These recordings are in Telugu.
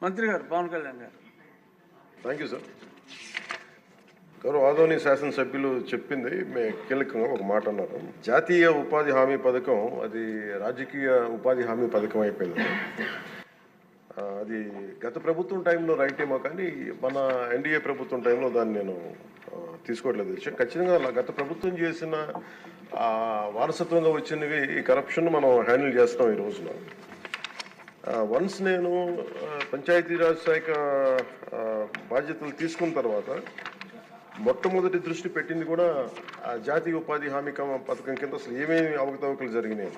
మంత్రి గారు పవన్ కళ్యాణ్ గారు. Thank you sir. గౌరవ ఆదోని శాసనసభ్యులు చెప్పింది కీలకంగా ఒక మాట అన్నారు. జాతీయ ఉపాధి హామీ పథకం అది రాజకీయ ఉపాధి హామీ పథకం అయిపోయింది. అది గత ప్రభుత్వం టైంలో రైట్ ఏమో కానీ మన ఎన్డీఏ ప్రభుత్వం టైంలో దాన్ని నేను తీసుకోవట్లేదు. ఖచ్చితంగా గత ప్రభుత్వం చేసిన వారసత్వంగా వచ్చినవి ఈ కరప్షన్ మనం హ్యాండిల్ చేస్తాం ఈ రోజున. వన్స్ నేను పంచాయతీరాజ్ శాఖ బాధ్యతలు తీసుకున్న తర్వాత మొట్టమొదటి దృష్టి పెట్టింది కూడా జాతీయ ఉపాధి హామీ పథకం కింద అసలు ఏమేమి అవకతవకలు జరిగినాయి.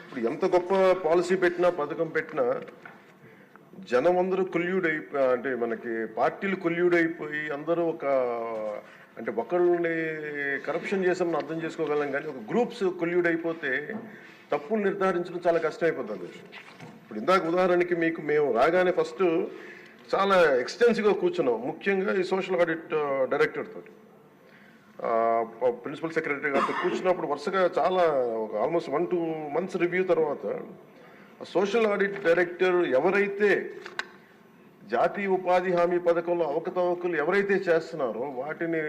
ఇప్పుడు ఎంత గొప్ప పాలసీ పెట్టినా పథకం పెట్టినా జనం అందరూ అంటే మనకి పార్టీలు కొల్యూడైపోయి అందరూ అంటే ఒకళ్ళని కరప్షన్ చేసామని అర్థం చేసుకోగలం, కానీ ఒక గ్రూప్స్ కొల్యూడైపోతే తప్పులు నిర్ధారించడం చాలా కష్టమైపోతుంది. ఇప్పుడు ఇందాక ఉదాహరణకి మేము రాగానే ఫస్ట్ చాలా ఎక్స్టెన్సివ్గా కూర్చున్నాం. ముఖ్యంగా ఈ సోషల్ ఆడిట్ డైరెక్టర్ తోటి, ప్రిన్సిపల్ సెక్రటరీ గారితో కూర్చున్నప్పుడు వరుసగా చాలా ఆల్మోస్ట్ 1-2 months రివ్యూ తర్వాత సోషల్ ఆడిట్ డైరెక్టర్ ఎవరైతే జాతీయ ఉపాధి హామీ పథకంలో అవకతవకలు ఎవరైతే చేస్తున్నారో వాటిని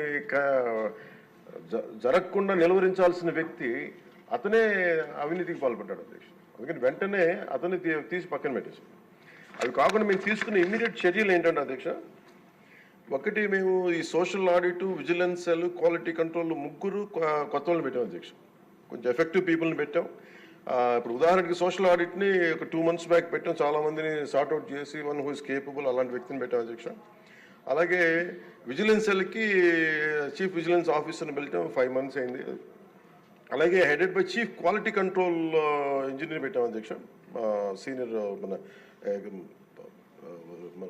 జరగకుండా నిలువరించాల్సిన వ్యక్తి అతనే అవినీతికి పాల్పడ్డాడు అధ్యక్షుడు. అందుకని వెంటనే అతన్ని తీసి పక్కన పెట్టేసి, అవి కాకుండా మేము తీసుకున్న ఇమ్మీడియట్ చర్యలు ఏంటంటే అధ్యక్ష, ఒకటి మేము ఈ social audit, vigilance cell, quality control ముగ్గురు కొత్త వాళ్ళని పెట్టాం అధ్యక్ష. కొంచెం ఎఫెక్టివ్ పీపుల్ని పెట్టాం. ఇప్పుడు ఉదాహరణకి సోషల్ ఆడిట్ని ఒక 2 months బ్యాక్ పెట్టాం. చాలా మందిని సార్ట్అవుట్ చేసి వన్ హూ ఇస్ కేపబుల్ అలాంటి వ్యక్తిని పెట్టాం అధ్యక్ష. అలాగే విజిలెన్స్ సెల్కి చీఫ్ విజిలెన్స్ ఆఫీసర్ని పెట్టాం, 5 months అయింది. అలాగే headed by chief quality control engineer పెట్టాం అధ్యక్ష. సీనియర్ మన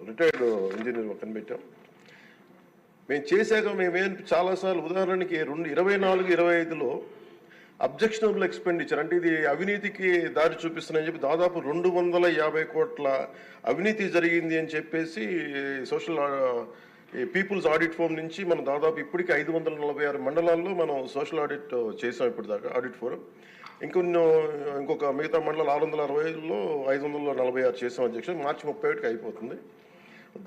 రిటైర్డ్ ఇంజనీర్ ఒకరిని పెట్టాం. మేము చేశాక చాలాసార్లు ఉదాహరణకి 2024-25లో అబ్జెక్షనబుల్ ఎక్స్పెండిచర్ అంటే ఇది అవినీతికి దారి చూపిస్తుందని చెప్పి దాదాపు 250 కోట్ల అవినీతి జరిగింది అని చెప్పేసి సోషల్ పీపుల్స్ ఆడిట్ ఫోరం నుంచి మనం దాదాపు ఇప్పటికీ 546 మండలాల్లో మనం సోషల్ ఆడిట్ చేసాం ఇప్పటిదాకా ఆడిట్ ఫోరం. ఇంకొక మిగతా మండలాలు 665లో 546 చేసాం అధ్యక్ష. మార్చి 31కి అయిపోతుంది.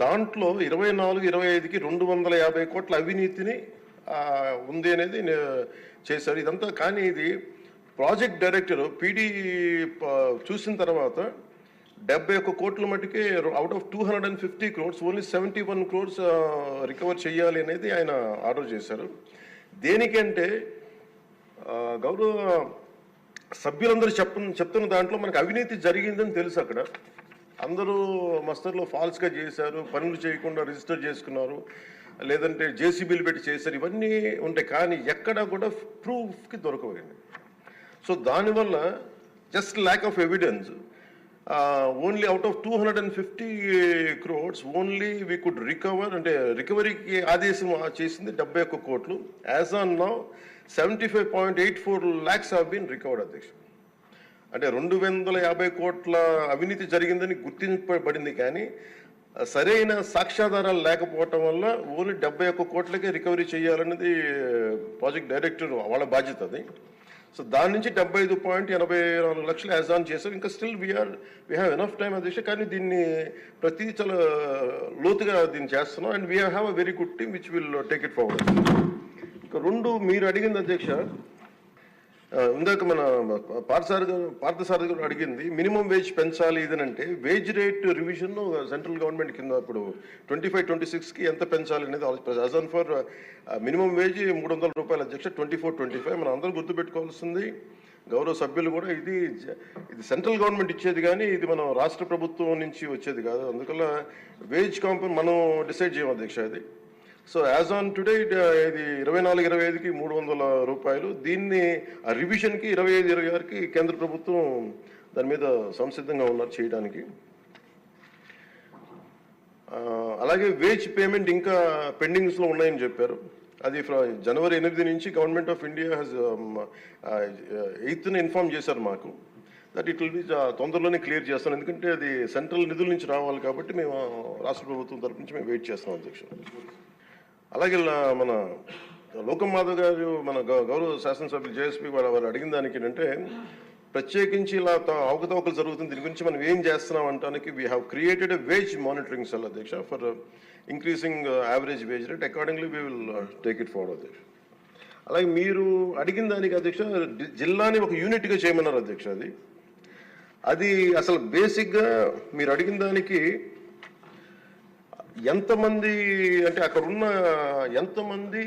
దాంట్లో 24-25కి 250 కోట్ల అవినీతిని ఉంది అనేది చేశారు. ఇదంతా కానీ ఇది ప్రాజెక్ట్ డైరెక్టర్ పీడీ చూసిన తర్వాత 71 కోట్ల మటుకే out of 250 crores only 71 crores recover చేయాలి అనేది ఆయన ఆర్డర్ చేశారు. దేనికంటే గౌరవ సభ్యులందరూ చెప్తున్న దాంట్లో మనకు అవినీతి జరిగిందని తెలుసు. అక్కడ అందరూ మస్తర్లో ఫాల్స్గా చేశారు, పనులు చేయకుండా రిజిస్టర్ చేసుకున్నారు, లేదంటే జేసీబీలు పెట్టి చేశారు, ఇవన్నీ ఉంటాయి. కానీ ఎక్కడా కూడా ప్రూఫ్కి దొరకవండి. సో దానివల్ల just lack of evidence only out of 250 crores only we could recover. అంటే రికవరీకి ఆదేశం చేసింది 71 కోట్లు. As on now 75.84 lakhs have been recovered అధ్యక్ష. అంటే 250 కోట్ల అవినీతి జరిగిందని గుర్తింపబడింది, కానీ సరైన సాక్ష్యాధారాలు లేకపోవటం వల్ల ఓన్లీ 71 కోట్లకే రికవరీ చేయాలన్నది ప్రాజెక్ట్ డైరెక్టర్ వాళ్ళ బాధ్యత అది. సో దాని నుంచి 75.84 లక్షలు యాజ్ ఆన్ చేశారు. ఇంకా still we have enough time అధ్యక్ష. కానీ దీన్ని ప్రతి చాలా లోతుగా దీన్ని చేస్తున్నాం and we have a very good team which will take it forward. ఇంకా రెండు మీరు అడిగింది అధ్యక్ష, ఇందాక మన పార్థసారథి గారు అడిగింది మినిమం వేజ్ పెంచాలి ఇదనంటే wage rate revision central government కింద ఇప్పుడు 25-26కి ఎంత పెంచాలి అనేది as on for minimum wage 300 రూపాయలు అధ్యక్ష. 24-25 మనం అందరూ గుర్తుపెట్టుకోవాల్సింది, గౌరవ సభ్యులు కూడా, ఇది సెంట్రల్ గవర్నమెంట్ ఇచ్చేది కానీ ఇది మనం రాష్ట్ర ప్రభుత్వం నుంచి వచ్చేది కాదు. అందువల్ల వేజ్ కాంపౌండ్ మనం డిసైడ్ చేయం అధ్యక్ష అది. సో యాజ్ ఆన్ టుడే ఇది 24-25కి 300 రూపాయలు. దీన్ని రివిజన్కి 25-26కి కేంద్ర ప్రభుత్వం దాని మీద సంసిద్ధంగా ఉన్నారు చేయడానికి. అలాగే వేజ్ పేమెంట్ ఇంకా పెండింగ్స్లో ఉన్నాయని చెప్పారు. అది జనవరి 8 నుంచి government of India has 8th inform చేశారు మాకు దట్ ఇట్ విల్ బి తొందరలోనే క్లియర్ చేస్తాను. ఎందుకంటే అది సెంట్రల్ నిధుల నుంచి రావాలి కాబట్టి మేము రాష్ట్ర ప్రభుత్వం తరపు నుంచి మేము వెయిట్ చేస్తాం అధ్యక్షుడు. అలాగే మన లోకం మాధవ్ గారు మన గౌరవ శాసనసభ్యులు జేఎస్పీ వారు అడిగిన దానికి ఏంటంటే ప్రత్యేకించి ఇలా అవకతవకలు జరుగుతుంది, దీని గురించి మనం ఏం చేస్తున్నాం అంటానికి we have created a wage monitoring cell అధ్యక్ష for increasing average wage rate. Accordingly we will take it forward అధ్యక్ష. అలాగే మీరు అడిగిన దానికి అధ్యక్ష జిల్లాని ఒక యూనిట్గా చేయమన్నారు అధ్యక్ష. అది అసలు బేసిక్గా మీరు అడిగిన దానికి ఎంతమంది అంటే అక్కడ ఉన్న ఎంతమంది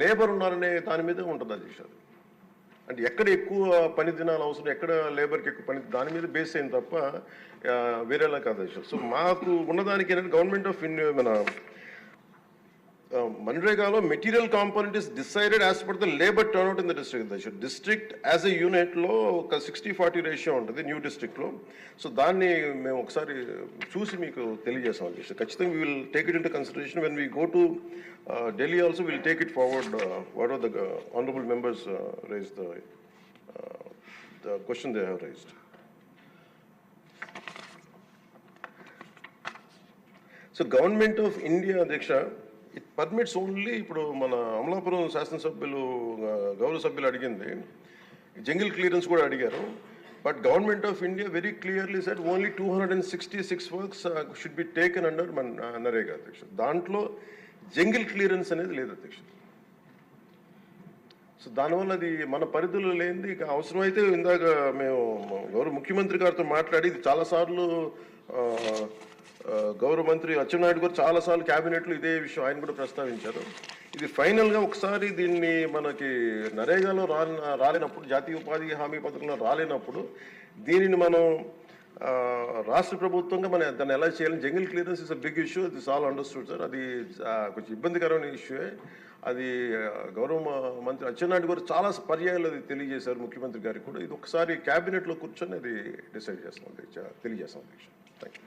లేబర్ ఉన్నారనే దాని మీద ఉంటుంది అధ్యక్ష. అంటే ఎక్కడ ఎక్కువ పని దినాలు అవసరం, ఎక్కడ లేబర్కి ఎక్కువ పని, దాని మీద బేస్ అయింది తప్ప వేరేలా కాదు అధ్యక్ష. సో మాకు ఉన్నదానికి ఏంటంటే గవర్నమెంట్ ఆఫ్ ఇండియా మన మన్రేగాలో material component is decided as per the labour turnout in the district. District as a యూనిట్లో ఒక 60-40 రేషియో ఉంటుంది న్యూ డిస్ట్రిక్ట్లో. సో దాన్ని మేము ఒకసారి చూసి మీకు తెలియజేస్తాం అధ్యక్ష. ఖచ్చితంగా we will take it into consideration when we go to Delhi also will take it forward what are the honourable members raise the question they have raised. So government of India అధ్యక్ష ఇట్ పర్మిట్స్ ఓన్లీ, ఇప్పుడు మన అమలాపురం శాసనసభ్యులు గౌరవ సభ్యులు అడిగింది జంగిల్ క్లియరెన్స్ కూడా అడిగారు. But government of India very clearly said only 266 works should be taken under NREGA అధ్యక్ష. దాంట్లో జంగిల్ క్లియరెన్స్ అనేది లేదు అధ్యక్ష. సో దానివల్ల అది మన పరిధిలో లేనిది. ఇక అవసరమైతే ఇందాక మేము గౌరవ ముఖ్యమంత్రి గారితో మాట్లాడి ఇది చాలాసార్లు గౌరవ మంత్రి అచ్చెన్నాయుడు గారు చాలాసార్లు క్యాబినెట్లో ఇదే విషయం ఆయన కూడా ప్రస్తావించారు. ఇది ఫైనల్గా ఒకసారి దీన్ని మనకి నరేగాలో రాలేనప్పుడు, జాతీయ ఉపాధి హామీ పథకంలో రాలేనప్పుడు దీనిని మనం రాష్ట్ర ప్రభుత్వంగా మనం దాన్ని ఎలా చేయాలని, jungle clearance is a big issue, this all understood sir. అది కొంచెం ఇబ్బందికరమైన ఇష్యూయే. అది గౌరవ మంత్రి అచ్చెన్నాయుడు గారు చాలా పర్యాయాలు అది తెలియజేశారు ముఖ్యమంత్రి గారికి కూడా. ఇది ఒకసారి క్యాబినెట్లో కూర్చొని అది డిసైడ్ చేస్తాం, తెలియజేస్తాం అధ్యక్ష. Thank you.